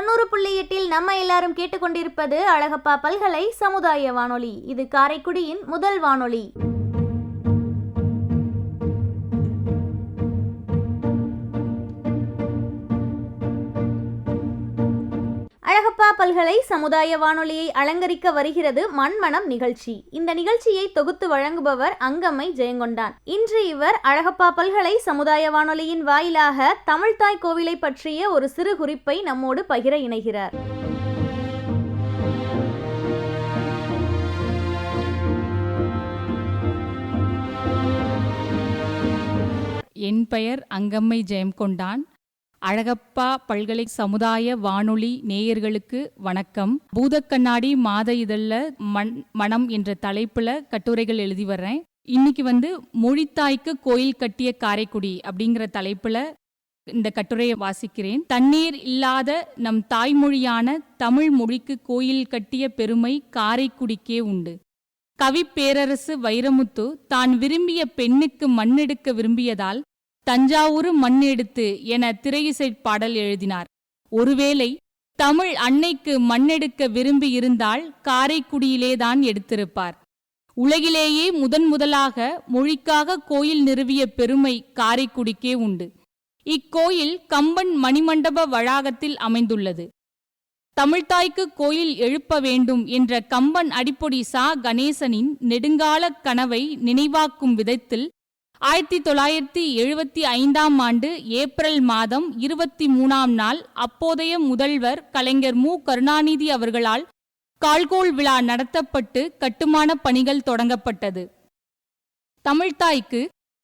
90.8 நம்ம எல்லாரும் கேட்டுக்கொண்டிருப்பது அழகப்பா பல்கலை சமுதாய வானொலி. இது காரைக்குடியின் முதல் வானொலி. அழகப்பா பல்கலை சமுதாய வானொலியை அலங்கரிக்க வருகிறது மண்மனம் நிகழ்ச்சி. இந்த நிகழ்ச்சியை தொகுத்து வழங்குபவர் அங்கம்மை ஜெயங்கொண்டான். இன்று இவர் அழகப்பா பல்கலை சமுதாய வானொலியின் வாயிலாக தமிழ்த்தாய் கோவிலை பற்றிய ஒரு சிறு குறிப்பை நம்மோடு பகிர இணைகிறார். என் பெயர் அங்கம்மை ஜெயங்கொண்டான். அழகப்பா பல்கலை சமுதாய வானொலி நேயர்களுக்கு வணக்கம். பூதக்கண்ணாடி மாத இதழில் மனம் என்ற தலைப்புல கட்டுரைகள் எழுதி வர்றேன். இன்னைக்கு மொழித்தாய்க்கு கோயில் கட்டிய காரைக்குடி அப்படிங்கிற தலைப்புல இந்த கட்டுரையை வாசிக்கிறேன். தண்ணீர் இல்லாத நம் தாய்மொழியான தமிழ் மொழிக்கு கோயில் கட்டிய பெருமை காரைக்குடிக்கே உண்டு. கவி பேரரசு வைரமுத்து தான் விரும்பிய பெண்ணுக்கு மண்ணெடுக்க விரும்பியதால் தஞ்சாவூர் மண் எடுத்து என திரையிசை பாடல் எழுதினார். ஒருவேளை தமிழ் அன்னைக்கு மண்ணெடுக்க விரும்பி இருந்தால் காரைக்குடியிலேதான் எடுத்திருப்பார். உலகிலேயே முதலாக மொழிக்காக கோயில் நிறுவிய பெருமை காரைக்குடிக்கே உண்டு. இக்கோயில் கம்பன் மணிமண்டப வளாகத்தில் அமைந்துள்ளது. தமிழ்த்தாய்க்கு கோயில் எழுப்ப வேண்டும் என்ற கம்பன் அடிப்பொடி சா கணேசனின் நெடுங்கால கனவை நினைவாக்கும் விதத்தில் 1975 ஏப்ரல் மாதம் 23 அப்போதைய முதல்வர் கலைஞர் மு. கருணாநிதி அவர்களால் கால்கோள் விழா நடத்தப்பட்டு கட்டுமான பணிகள் தொடங்கப்பட்டது. தமிழ்த்தாய்க்கு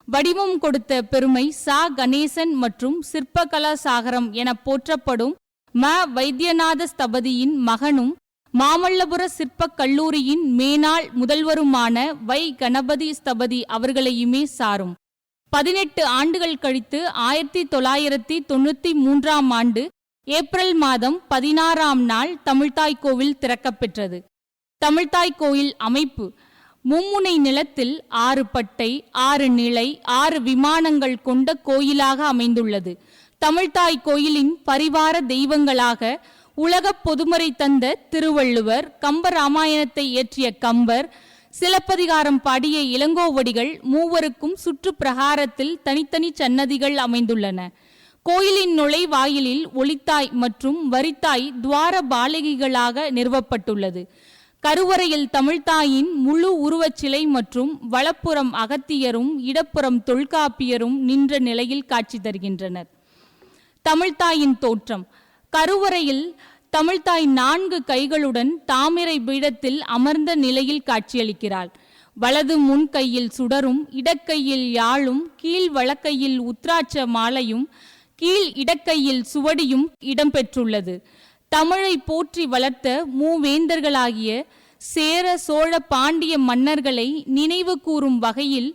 வடிவம் கொடுத்த பெருமை சா கணேசன் மற்றும் சிற்பகலா சாகரம் என போற்றப்படும் ம. வைத்தியநாத ஸ்தபதியின் மகனும் மாமல்லபுர சிற்பக் கல்லூரியின் மேனாள் முதல்வருமான வை. கணபதி ஸ்தபதி அவர்களையுமே சாரும். 18 ஆண்டுகள் கழித்து 1993 ஏப்ரல் மாதம் 16 தமிழ்த்தாய் கோவில் திறக்கப்பெற்றது. தமிழ்த்தாய் கோயில் அமைப்பு மும்முனை நிலத்தில் 6 பட்டை 6 நிலை 6 விமானங்கள் கொண்ட கோயிலாக அமைந்துள்ளது. தமிழ்த்தாய் கோயிலின் பரிவார தெய்வங்களாக உலக பொதுமறை தந்த திருவள்ளுவர், கம்பராமாயணத்தை இயற்றிய கம்பர், சிலப்பதிகாரம் பாடிய இளங்கோவடிகள் மூவருக்கும் சுற்று பிரகாரத்தில் தனித்தனி சன்னதிகள் அமைந்துள்ளன. கோயிலின் நுழைவாயிலில் ஒளித்தாய் மற்றும் வரித்தாய் துவார பாலகிகளாக நிறுவப்பட்டுள்ளது. கருவறையில் தமிழ்த்தாயின் முழு உருவச்சிலை மற்றும் வலப்புறம் அகத்தியரும் இடப்புறம் தொல்காப்பியரும் நின்ற நிலையில் காட்சி தருகின்றனர். தமிழ்த்தாயின் தோற்றம். கருவறையில் தமிழ்த்தாய் 4 கைகளுடன் தாமிரை பீடத்தில் அமர்ந்த நிலையில் காட்சியளிக்கிறாள். வலது முன் கையில் சுடரும், இடக்கையில் யாழும், கீழ் வலக்கையில் உத்ராட்ச மாலையும், கீழ் இடக்கையில் சுவடியும் இடம்பெற்றுள்ளது. தமிழை போற்றி வளர்த்த மூவேந்தர்களாகிய சேர, சோழ, பாண்டிய மன்னர்களை நினைவு கூறும் வகையில்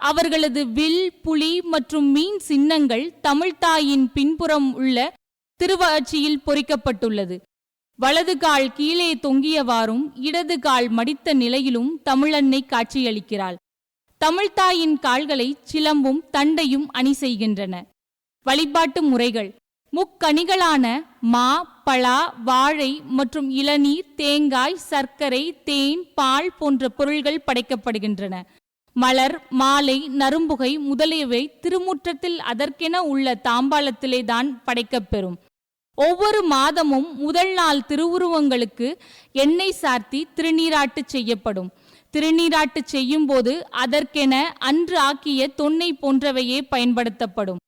அவர்களது வில், புலி மற்றும் மீன் சின்னங்கள் தமிழ்த்தாயின் பின்புறம் உள்ள திருவாட்சியில் பொறிக்கப்பட்டுள்ளது. வலது கால் கீழே தொங்கியவாறும் இடது கால் மடித்த நிலையிலும் தமிழன்னை காட்சியளிக்கிறாள். தமிழ்த்தாயின் கால்களை சிலம்பும் தண்டையும் அணி செய்கின்றன. வழிபாட்டு முறைகள். முக்கணிகளான மா, பலா, வாழை மற்றும் இளநீர், தேங்காய், சர்க்கரை, தேன், பால் போன்ற பொருள்கள் படைக்கப்படுகின்றன. மலர், மாலை, நறும்புகை முதலியவை திருமுற்றத்தில் அதற்கென உள்ள தாம்பாளத்திலே தான் படைக்கப்பெறும். ஒவ்வொரு மாதமும் முதல் நாள் திருவுருவங்களுக்கு எண்ணெய் சார்த்தி திருநீராட்டு செய்யப்படும். திருநீராட்டு செய்யும் போது அதற்கென அன்று ஆக்கிய தொன்னை போன்றவையே பயன்படுத்தப்படும்.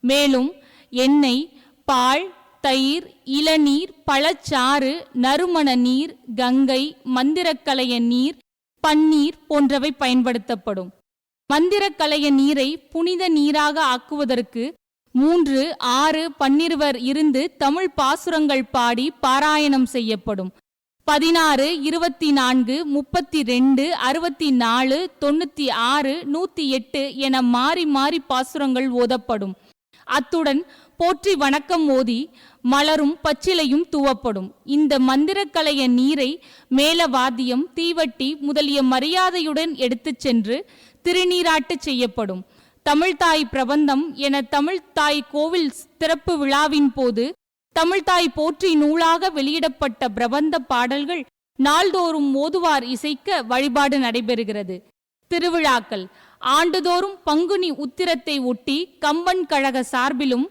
மேலும் எண்ணெய், பால், தயிர், இளநீர், பழச்சாறு, நறுமண நீர், கங்கை, மந்திரக்கலைய நீர், பன்னீர் போன்றவை பயன்படுத்தப்படும். மந்திரக்கலைய நீரை புனித நீராக ஆக்குவதற்கு 3, 6, 12 இருந்து தமிழ் பாசுரங்கள் பாடி பாராயணம் செய்யப்படும். 16, 24, 32, 64, 96, 108 என மாறி மாறி பாசுரங்கள் ஓதப்படும். அத்துடன் போற்றி வணக்கம் ஓதி மலரும் பச்சிலையும் தூவப்படும். இந்த மந்திரக்கலைய நீரை மேலவாத்தியம், தீவட்டி முதலிய மரியாதையுடன் எடுத்துச் சென்று திருநீராட்டு செய்யப்படும். தமிழ்த்தாய் பிரபந்தம் என தமிழ்த்தாய் கோவில் திறப்பு விழாவின் போது தமிழ்தாய் போற்றி நூலாக வெளியிடப்பட்ட பிரபந்த பாடல்கள் நாள்தோறும் ஓதுவார் இசைக்க வழிபாடு நடைபெறுகிறது. திருவிழாக்கள் ஆண்டுதோறும் பங்குனி உத்திரத்தை ஒட்டி கம்பன் கழக சார்பிலும்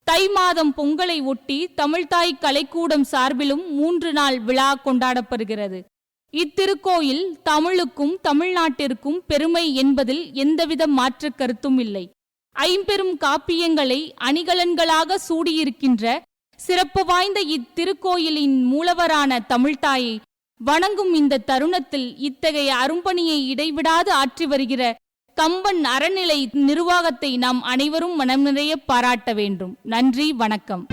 தை மாதம் பொங்கலை ஒட்டி தமிழ்தாய் கலைக்கூடம் சார்பிலும் 3 நாள் விழா கொண்டாடப்படுகிறது. இத்திருக்கோயில் தமிழுக்கும் தமிழ்நாட்டிற்கும் பெருமை என்பதில் எந்தவித மாற்று கருத்தும் இல்லை. 50 காப்பியங்களை அணிகலன்களாக சூடியிருக்கின்ற சிறப்பு வாய்ந்த இத்திருக்கோயிலின் மூலவரான தமிழ்தாயை வணங்கும் இந்த தருணத்தில் இத்தகைய அரும்பணியை இடைவிடாது ஆற்றி வருகிற கம்பன் அறநிலை நிர்வாகத்தை நாம் அனைவரும் மனம் நிறைய பாராட்ட வேண்டும். நன்றி, வணக்கம்.